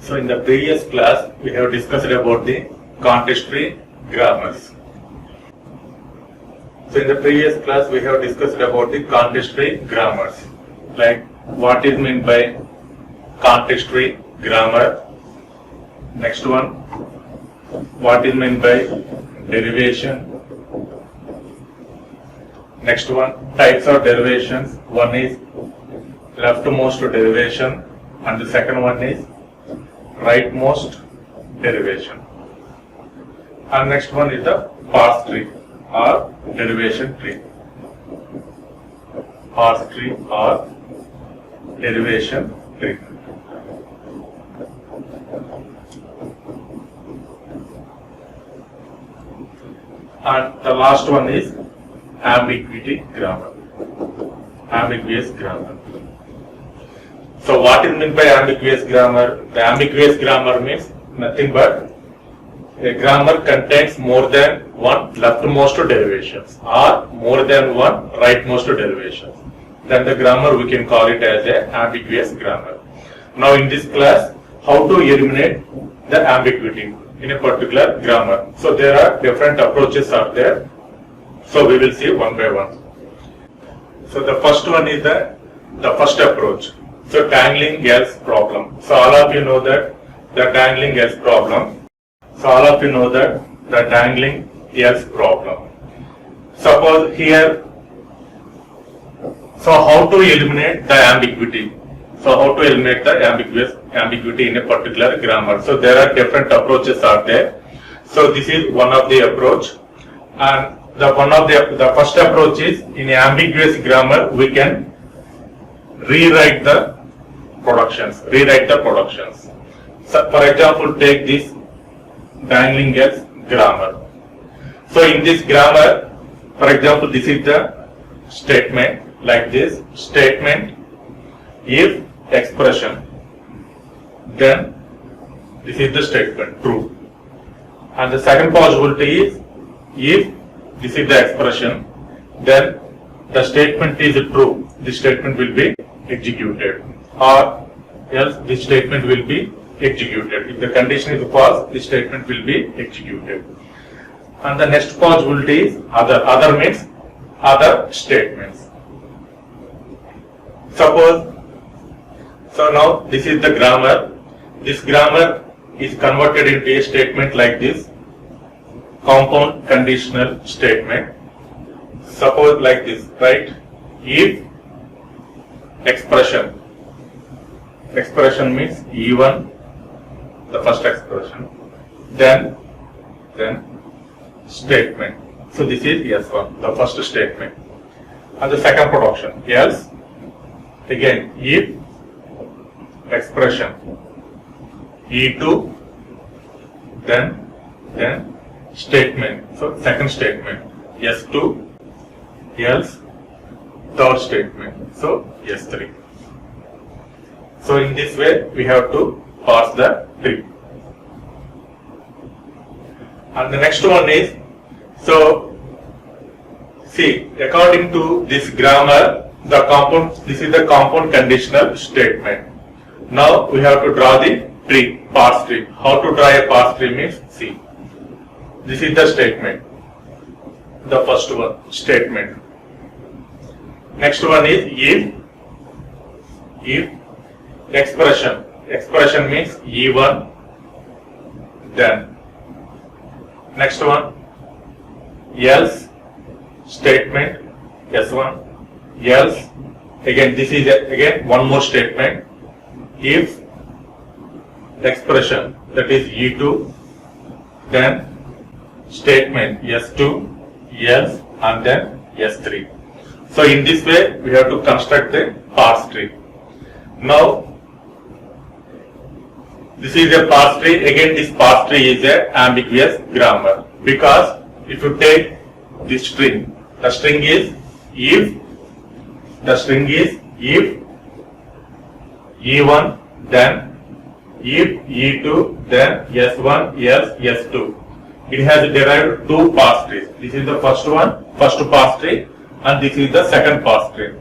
So in the previous class, we have discussed about the context-free grammars. So in the previous class, we have discussed about the context-free grammars. Like what is meant by context-free grammar. Next one, what is meant by derivation. Next one, types of derivations. One is leftmost derivation and the second one is rightmost derivation. And next one is the parse tree or derivation tree. Parse tree or derivation tree. And the last one is ambiguity grammar. Ambiguous grammar. So what is meant by ambiguous grammar? The ambiguous grammar means nothing but a grammar contains more than one leftmost derivations or more than one rightmost derivations. Then the grammar we can call it as a ambiguous grammar. Now in this class, how to eliminate the ambiguity in a particular grammar. So there are different approaches are there. So we will see one by one. So the first one is the first approach. So tangling else problem. So all of you know that the tangling else problem. So all of you know that the tangling else problem. Suppose here, so how to eliminate the ambiguity? So how to eliminate the ambiguity in a particular grammar? So there are different approaches are there. So this is one of the approach, and the first approach is in ambiguous grammar we can rewrite the productions. So for example, take this tangling else grammar. So in this grammar, for example, this is the statement like this statement if expression, then this is the statement true. And the second possibility is if this is the expression, then the statement is true, this statement will be executed, or else this statement will be executed. If the condition is false, this statement will be executed. And the next possibility is other means other statements. Suppose, so now this is the grammar. This grammar is converted into a statement like this, compound conditional statement. Suppose like this, right? If expression means E1, the first expression, then statement. So this is S1, the first statement. And the second production, else, again, if expression E2, then statement. So second statement, S2, else, third statement. So S3. So in this way we have to parse the tree. And the next one is, so see, according to this grammar, this is the compound conditional statement. Now we have to draw the tree, parse tree. How to draw a parse tree means, see, this is the statement, the first one, statement. Next one is if expression means E1, then next one, else, statement, S1, else, again this is again one more statement, if expression, that is E2, then statement S2, else, and then S3. So in this way we have to construct the parse tree. Now this is a parse tree. Again this parse tree is a ambiguous grammar, because if you take this string, the string is if E1, then if E2, then S1, else S2. It has derived two parse trees. This is the first parse tree, and this is the second parse tree.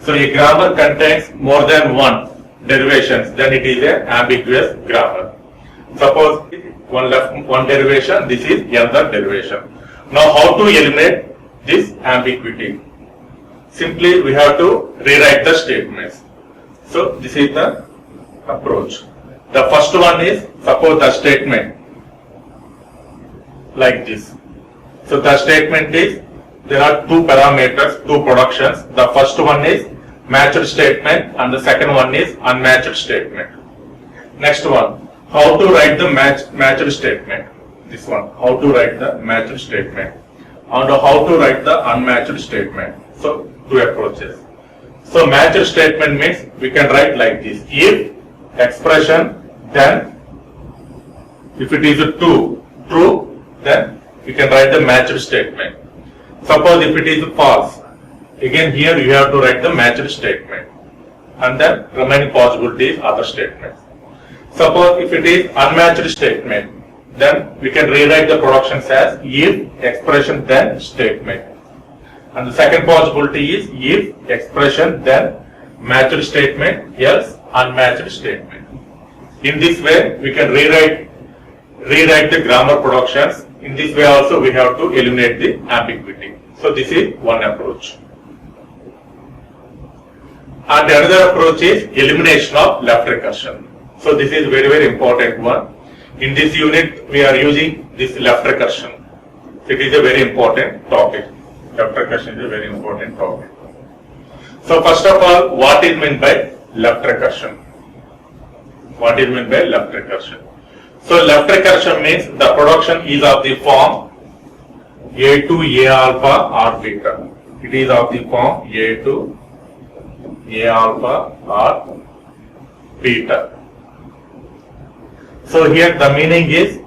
So a grammar contains more than one derivations, then it is an ambiguous grammar. Suppose one derivation, this is another derivation. Now how to eliminate this ambiguity? Simply we have to rewrite the statements. So this is the approach. The first one is, suppose the statement like this. So the statement is, there are two parameters, two productions. The first one is matched statement and the second one is unmatched statement. Next one, how to write the matched statement. This one, how to write the matched statement and how to write the unmatched statement. So two approaches. So matched statement means we can write like this. If expression, then if it is true, then we can write the matched statement. Suppose if it is false, again here you have to write the matched statement and then remaining possibilities other statements. Suppose if it is unmatched statement, then we can rewrite the productions as if expression then statement. And the second possibility is if expression then matched statement else unmatched statement. In this way we can rewrite the grammar productions. In this way also we have to eliminate the ambiguity. So this is one approach. And another approach is elimination of left recursion. So this is very important one. In this unit we are using this left recursion. It is a very important topic. Left recursion is a very important topic. So first of all, what is meant by left recursion? What is meant by left recursion? So left recursion means the production is of the form A to A alpha or beta. It is of the form A to A alpha or beta. So here the meaning is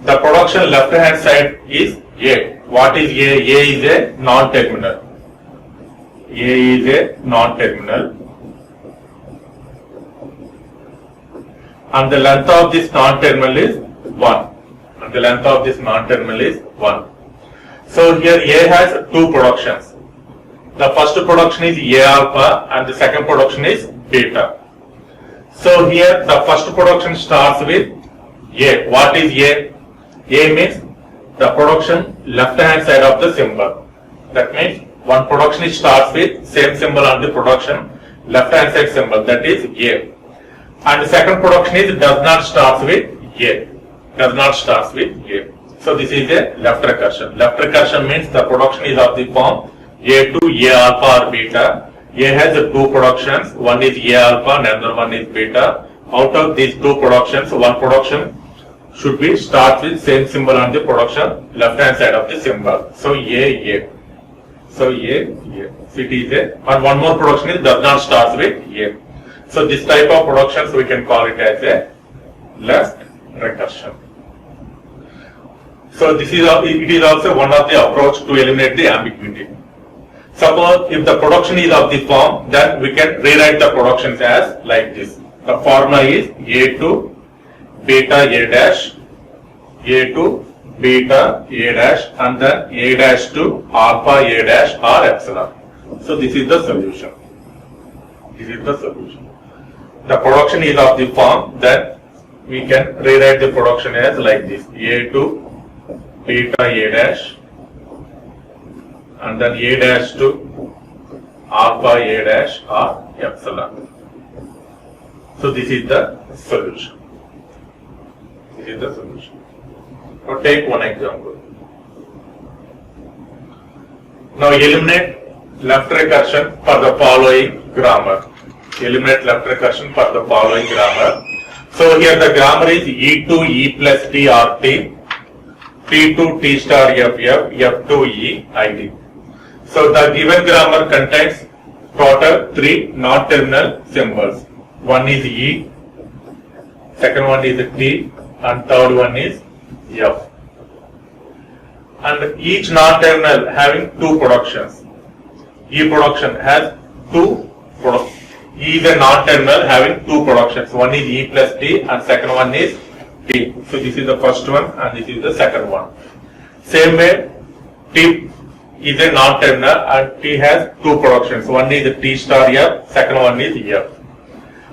the production left hand side is A. What is A? A is a non-terminal. A is a non-terminal. And the length of this non-terminal is 1. And the length of this non-terminal is 1. So here A has two productions. The first production is A alpha and the second production is beta. So here the first production starts with A. What is A? A means the production left hand side of the symbol. That means one production starts with same symbol on the production left hand side symbol, that is A. And the second production is does not start with A. Does not start with A. So this is a left recursion. Left recursion means the production is of the form A to A alpha or beta. A has two productions, one is A alpha and another one is beta. Out of these two productions, one production should be start with same symbol on the production left hand side of the symbol. So A. So A. So it is A. And one more production is does not start with A. So this type of productions we can call it as a left recursion. So it is also one of the approach to eliminate the ambiguity. Suppose if the production is of the form, then we can rewrite the productions as like this. The formula is A to beta A dash, A to beta A dash, and then A dash to alpha A dash or epsilon. So this is the solution. This is the solution. The production is of the form, then we can rewrite the production as like this. A to beta A dash, and then A dash to alpha A dash or epsilon. So this is the solution. This is the solution. Now take one example. Now eliminate left recursion for the following grammar. Eliminate left recursion for the following grammar. So here the grammar is E to E plus T or T, T to T star F, F to E ID. So the given grammar contains total 3 non-terminal symbols. One is E, second one is T, and third one is F. And each non-terminal having two productions. E production has two productions. E is a non-terminal having two productions. One is E plus T and second one is T. So this is the first one and this is the second one. Same way, T is a non-terminal and T has two productions. One is T star F, second one is F.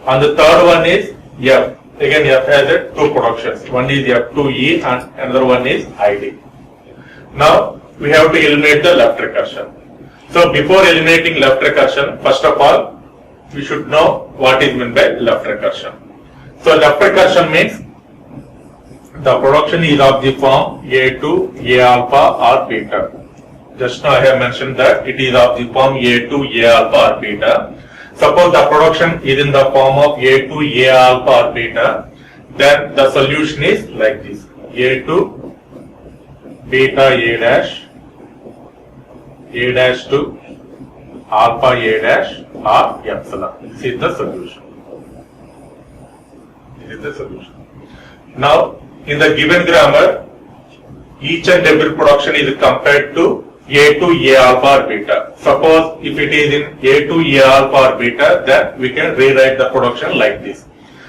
And the third one is F. Again, F has two productions. One is F2E and another one is ID. Now, we have to eliminate the left recursion. So, before eliminating left recursion, first of all, we should know what is meant by left recursion. So, left recursion means the production is of the form A2, A alpha or beta. Just now I have mentioned that it is of the form A2, A alpha or beta. Suppose the production is in the form of A2, A alpha or beta, then the solution is like this: A2, beta A dash to alpha A dash or epsilon. This is the solution. This is the solution. Now, in the given grammar, each and every production is compared to A2, A alpha or beta. Suppose if it is in A2, A alpha or beta, then we can rewrite the production like this.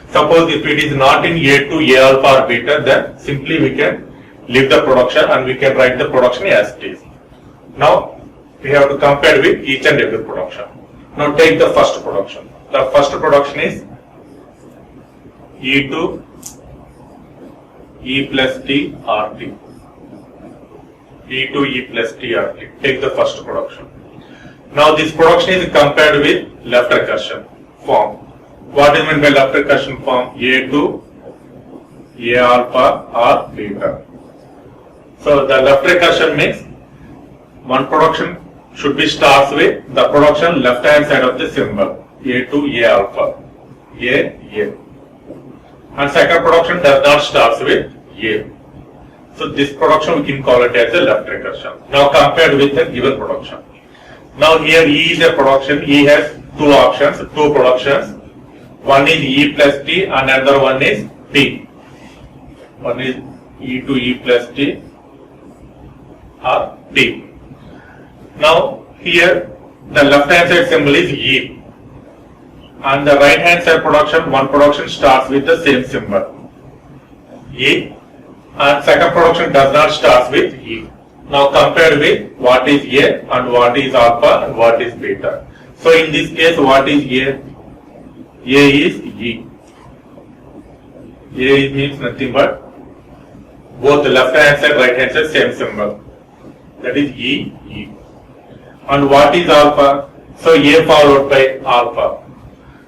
Suppose if it is not in A2, A alpha or beta, then simply we can leave the production and we can write the production as it is. Now, we have to compare with each and every production. Now take the first production. The first production is E2, E plus T RT. E2, E plus T RT. Take the first production. Now this production is compared with left recursion form. What is meant by left recursion form? A2, A alpha or beta. So the left recursion means one production should be starts with the production left hand side of the symbol A2, A alpha, A. And second production does not starts with A. So this production we can call it as a left recursion. Now compared with the given production. Now here E is a production. E has two options, two productions. One is E plus T and another one is T. One is E to E plus T or T. Now here the left hand side symbol is E. And the right hand side production, one production starts with the same symbol E, and second production does not start with E. Now compared with what is A and what is alpha and what is beta. So in this case, what is A? A is E. A means nothing but both the left hand side, right hand side, same symbol. That is E. And what is alpha? So A followed by alpha.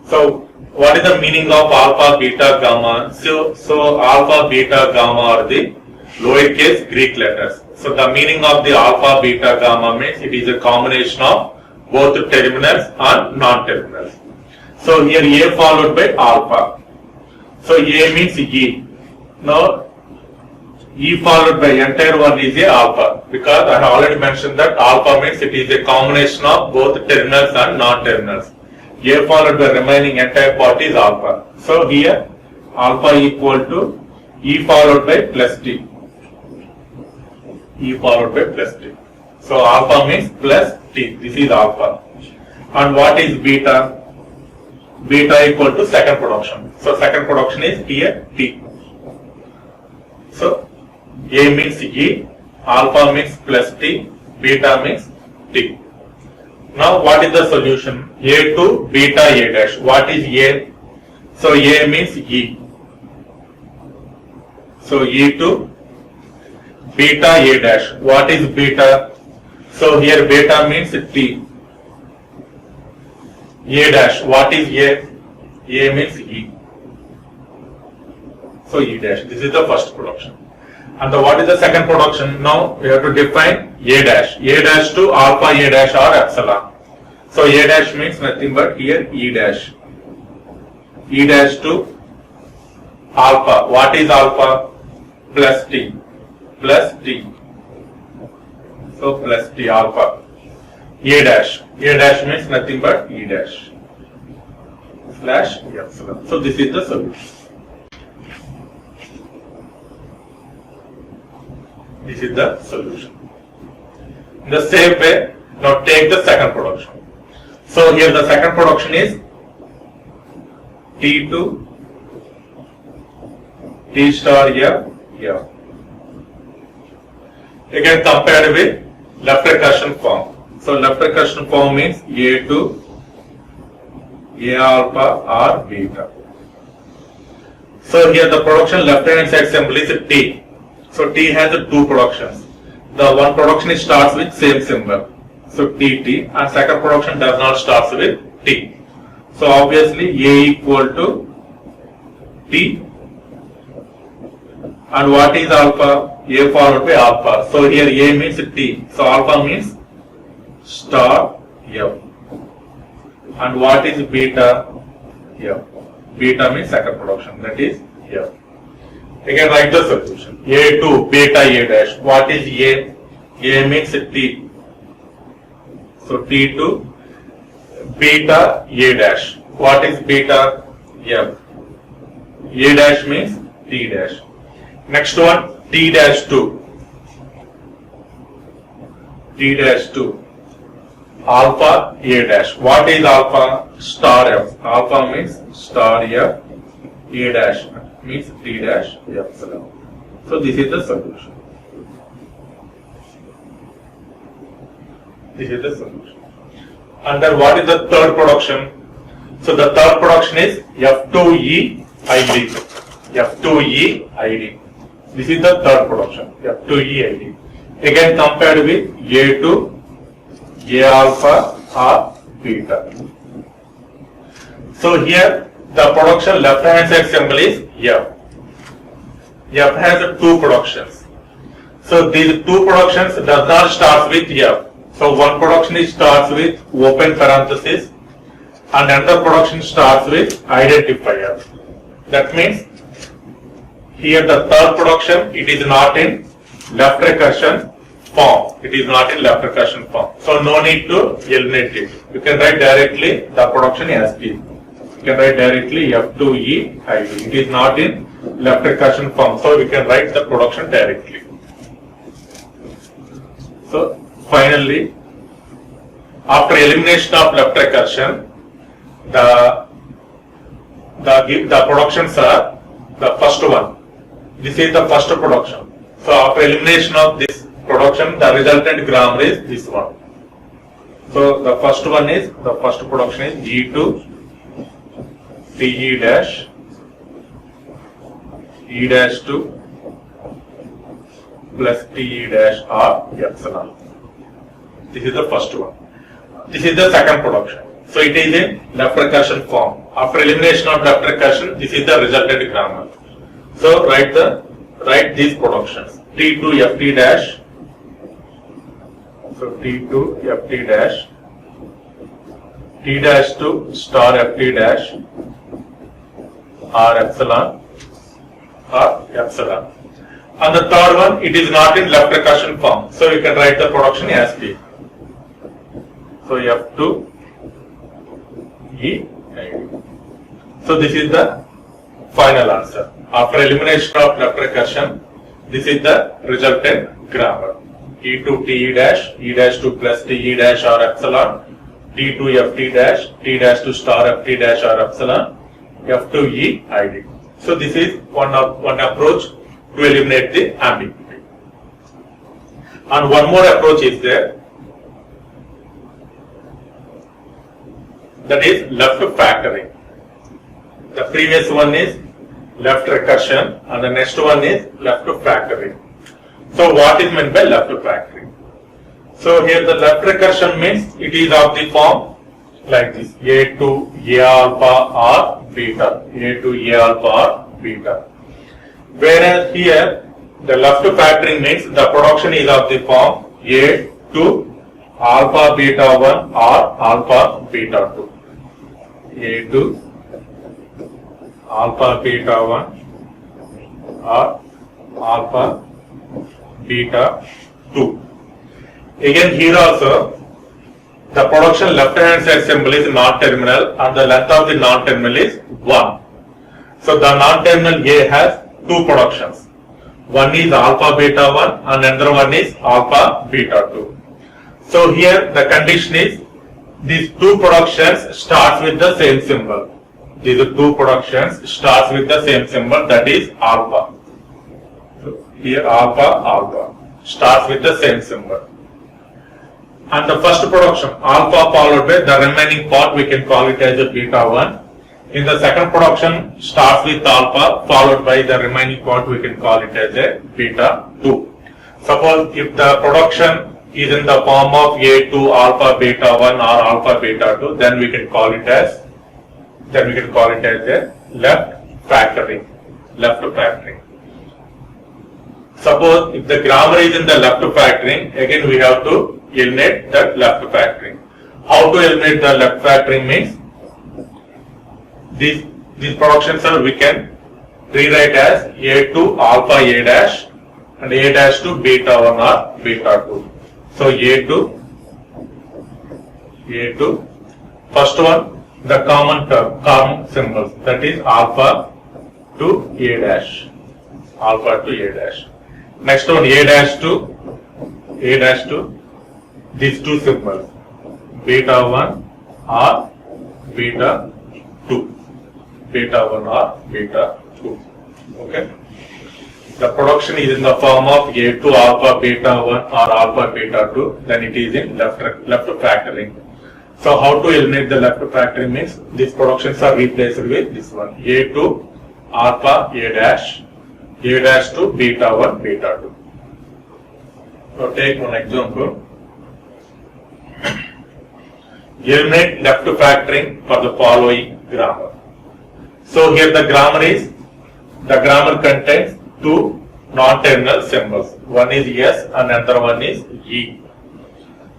So what is the meaning of alpha, beta, gamma? So alpha, beta, gamma are the lowercase Greek letters. So the meaning of the alpha, beta, gamma means it is a combination of both terminals and non-terminals. So here A followed by alpha. So A means E. Now E followed by entire one is a alpha, because I have already mentioned that alpha means it is a combination of both terminals and non-terminals. A followed by remaining entire part is alpha. So here alpha equal to E followed by plus T. E followed by plus T. So alpha means plus T. This is alpha. And what is beta? Beta equal to second production. So second production is here T. So A means E, alpha means plus T, beta means T. Now what is the solution? A to beta A dash. What is A? So A means E. So E to beta A dash. What is beta? So here beta means T. A dash. What is A? A means E. So E dash. This is the first production. And what is the second production? Now we have to define A dash. A dash to alpha A dash or epsilon. So A dash means nothing but here E dash. E dash to alpha. What is alpha? Plus T. Plus T. So plus T alpha. A dash. A dash means nothing but E dash. Slash epsilon. So this is the solution. This is the solution. In the same way, now take the second production. So here the second production is T2 T star F. Again compared with left recursion form. So left recursion form means A to A alpha or beta. So here the production left hand side symbol is T. So T has two productions. The one production starts with same symbol. So TT, and second production does not start with T. So obviously A equal to T. And what is alpha? A followed by alpha. So here A means T. So alpha means star F. And what is beta? F. Beta means second production, that is F. Again write the solution. A to beta A dash. What is A? A means T. So T to beta A dash. What is beta? F. A dash means T dash. Next one, T dash 2. T dash 2. Alpha A dash. What is alpha? Star F. Alpha means star F. A dash means T dash epsilon. So this is the solution. This is the solution. And then what is the third production? So the third production is F2E ID. F2E ID. This is the third production, F2E ID. Again compared with A to A alpha or beta. So here the production left hand side symbol is F. F has two productions. So these two productions does not start with F. So one production starts with open parenthesis and another production starts with identifier. That means here the third production, it is not in left recursion form. It is not in left recursion form. So no need to eliminate it. You can write directly the production as P. You can write directly F2E ID. It is not in left recursion form. So we can write the production directly. So finally, after elimination of left recursion, the productions are the first one. This is the first production. So after elimination of this production, the resultant grammar is this one. So the first one is, the first production is G2 TE dash E dash 2 plus TE dash R epsilon. This is the first one. This is the second production. So it is in left recursion form. After elimination of left recursion, this is the resultant grammar. So write these productions. T2 FT dash. So T2 FT dash. T dash 2 star FT dash. R epsilon. R epsilon. And the third one, it is not in left recursion form. So you can write the production as P. So F2 E ID. So this is the final answer. After elimination of left recursion, this is the resultant grammar. T2 TE dash, E dash 2 plus TE dash R epsilon, T2 FT dash, T dash 2 star FT dash R epsilon, F2 E ID. So this is one approach to eliminate the ambiguity. And one more approach is there. That is left factoring. The previous one is left recursion and the next one is left factoring. So what is meant by left factoring? So here the left recursion means it is of the form like this, A to A alpha or beta, A to A alpha or beta. Whereas here the left factoring means the production is of the form A to alpha beta 1 or alpha beta 2. A to alpha beta 1 or alpha beta 2. Again here also the production left hand side symbol is non-terminal and the length of the non-terminal is 1. So the non-terminal A has two productions. One is alpha beta 1 and another one is alpha beta 2. So here the condition is these two productions starts with the same symbol. These two productions starts with the same symbol, that is alpha. So here alpha starts with the same symbol. And the first production alpha followed by the remaining part we can call it as a beta 1. In the second production starts with alpha followed by the remaining part, we can call it as a beta 2. Suppose if the production is in the form of A2 alpha beta 1 or alpha beta 2, then we can call it as a left factoring. Suppose if the grammar is in the left factoring, again we have to eliminate that left factoring. How to eliminate the left factoring means these productions are we can rewrite as A2 alpha A dash and A dash to beta 1 or beta 2. So A2, first one the common term, common symbols, that is alpha to A dash, Next one A dash to these two symbols, beta 1 or beta 2. Okay. The production is in the form of A2 alpha beta 1 or alpha beta 2, then it is in left factoring. So how to eliminate the left factoring means these productions are replaced with this one, A2 alpha A dash to beta 1 beta 2. So take one example. Eliminate left factoring for the following grammar. So here the grammar contains two non-terminal symbols. One is S and another one is E.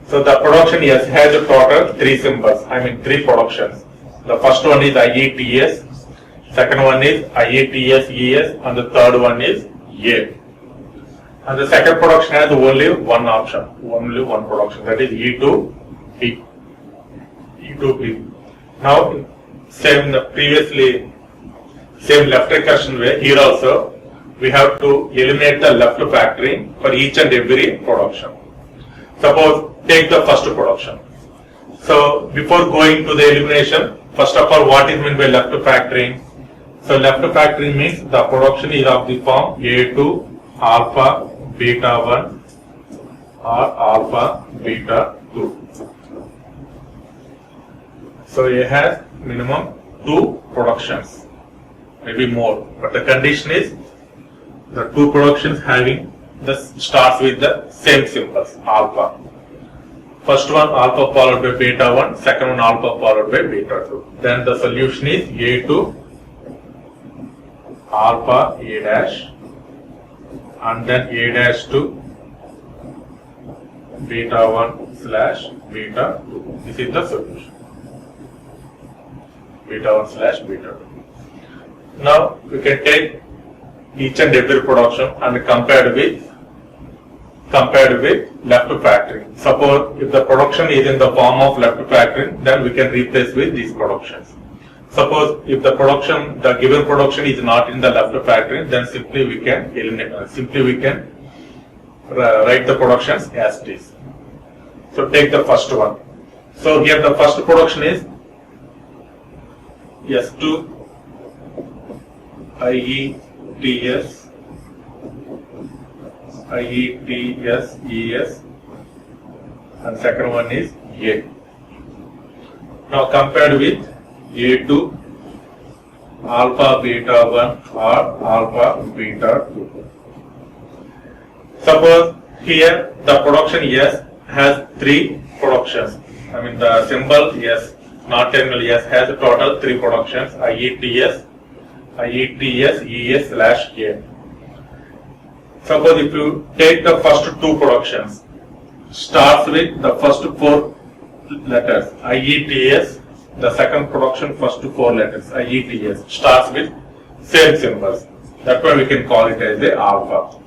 So the production S has a total three symbols, three productions. The first one is IETS, second one is IETS ES, and the third one is A. And the second production has only one option, only one production, that is E2P. Now, same left recursion way, here also we have to eliminate the left factoring for each and every production. Suppose take the first production. So before going to the elimination, first of all, what is meant by left factoring? So left factoring means the production is of the form A2 alpha beta 1 or alpha beta 2. So it has minimum 2 productions, maybe more, but the condition is the 2 productions having starts with the same symbols, alpha. First one alpha followed by beta 1, second one alpha followed by beta 2. Then the solution is A2 alpha A dash and then A dash to beta 1 slash beta 2. This is the solution. Beta 1 slash beta 2. Now we can take each and every production and compared with left factoring. Suppose if the production is in the form of left factoring, then we can replace with these productions. Suppose if the given production is not in the left factoring, then simply we can write the productions as it is. So take the first one. So here the first production is S2 IETS ES and second one is A. Now compared with A2 alpha beta 1 or alpha beta 2. Suppose here the production S has 3 productions. The symbol S, not terminal S, has a total 3 productions, IETS ES slash A. Suppose if you take the first 2 productions, starts with the first 4 letters, IETS, the second production first 4 letters, IETS, starts with same symbols. That's why we can call it as a alpha.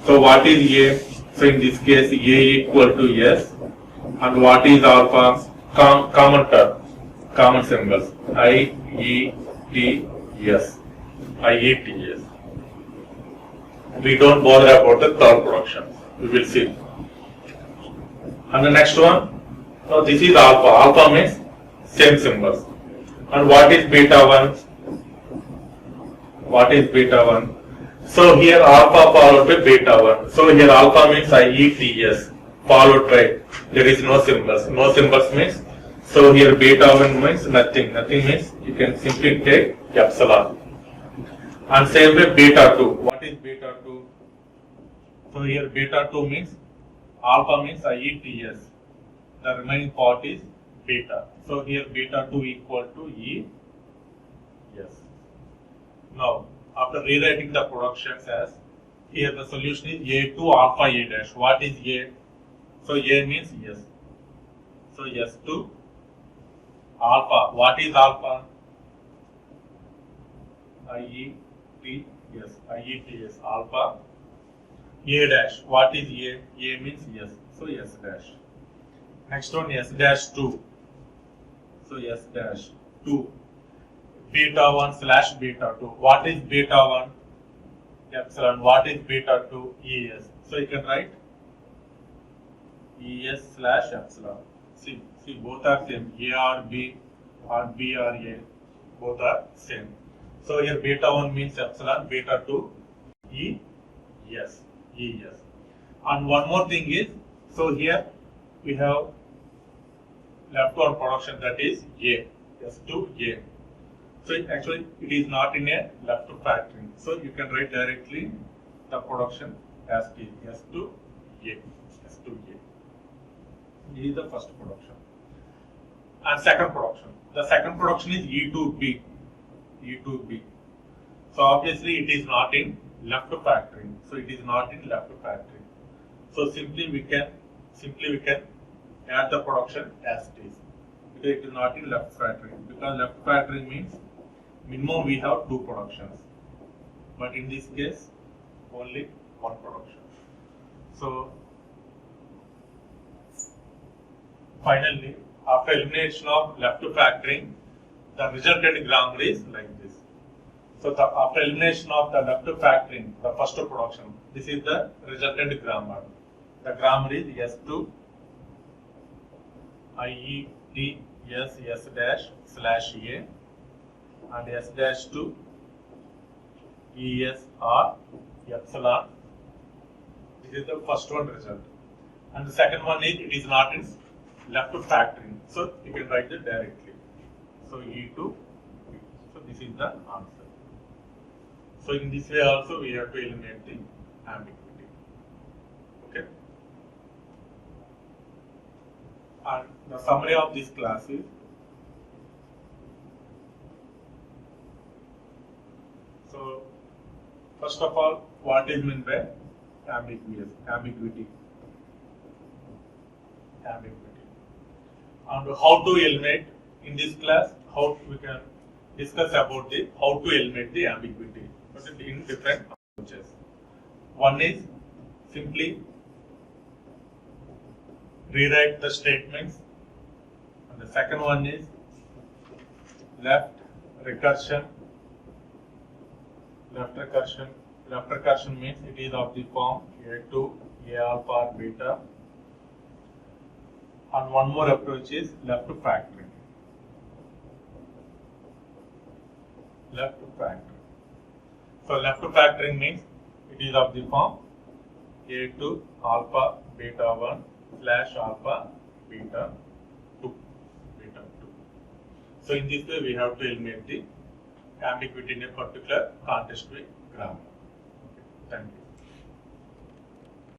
So what is A? So in this case, A equal to S, and what is alpha? Common term, common symbols, IETS. We don't bother about the third production. We will see. And the next one, now this is alpha. Alpha means same symbols. And what is beta 1? So here alpha followed by beta 1. So here alpha means IETS followed by, there is no symbols. No symbols means So here beta 1 means nothing. Nothing means you can simply take epsilon. And same way beta 2. What is beta 2? So here beta 2 means alpha means IETS. The remaining part is beta. So here beta 2 equal to E. Yes. Now after rewriting the productions as here the solution is A2 alpha A dash. What is A? So A means yes. So S2 alpha. What is alpha? IETS alpha. A dash. What is A? A means yes. So S dash. Next one S dash 2. So S dash 2. Beta 1 slash beta 2. What is beta 1? Epsilon. What is beta 2? ES. So you can write ES slash epsilon. See both are same. A or B or B or A. Both are same. So here beta 1 means epsilon, beta 2 ES. And one more thing is, so here we have left-over production, that is A, S2 A. So actually it is not in a left factoring. So you can write directly the production as is S2 A. This is the first production. And second production. The second production is E2B. So obviously it is not in left factoring. So simply we can add the production as it is, because it is not in left factoring. Because left factoring means minimum we have 2 productions, but in this case only 1 production. So finally, after elimination of left factoring, the resultant grammar is like this. So after elimination of the left factoring, the first production, this is the resultant grammar. The grammar is S2 IETS S dash slash A and S dash 2 ES or epsilon. This is the first one result. And the second one is it is not in left factoring. So you can write it directly. So E2. So this is the answer. So in this way also we have to eliminate the ambiguity. Okay. And the summary of this class is, so first of all, what is meant by ambiguity, and how to eliminate in this class, how we can discuss about the how to eliminate the ambiguity, but in different approaches. One is simply rewrite the statements, and the second one is left recursion. Left recursion means it is of the form A2 A alpha beta, and one more approach is left factoring. So left factoring means it is of the form A2 alpha beta 1 slash alpha beta 2. So in this way we have to eliminate the ambiguity in a particular context with grammar. Thank you.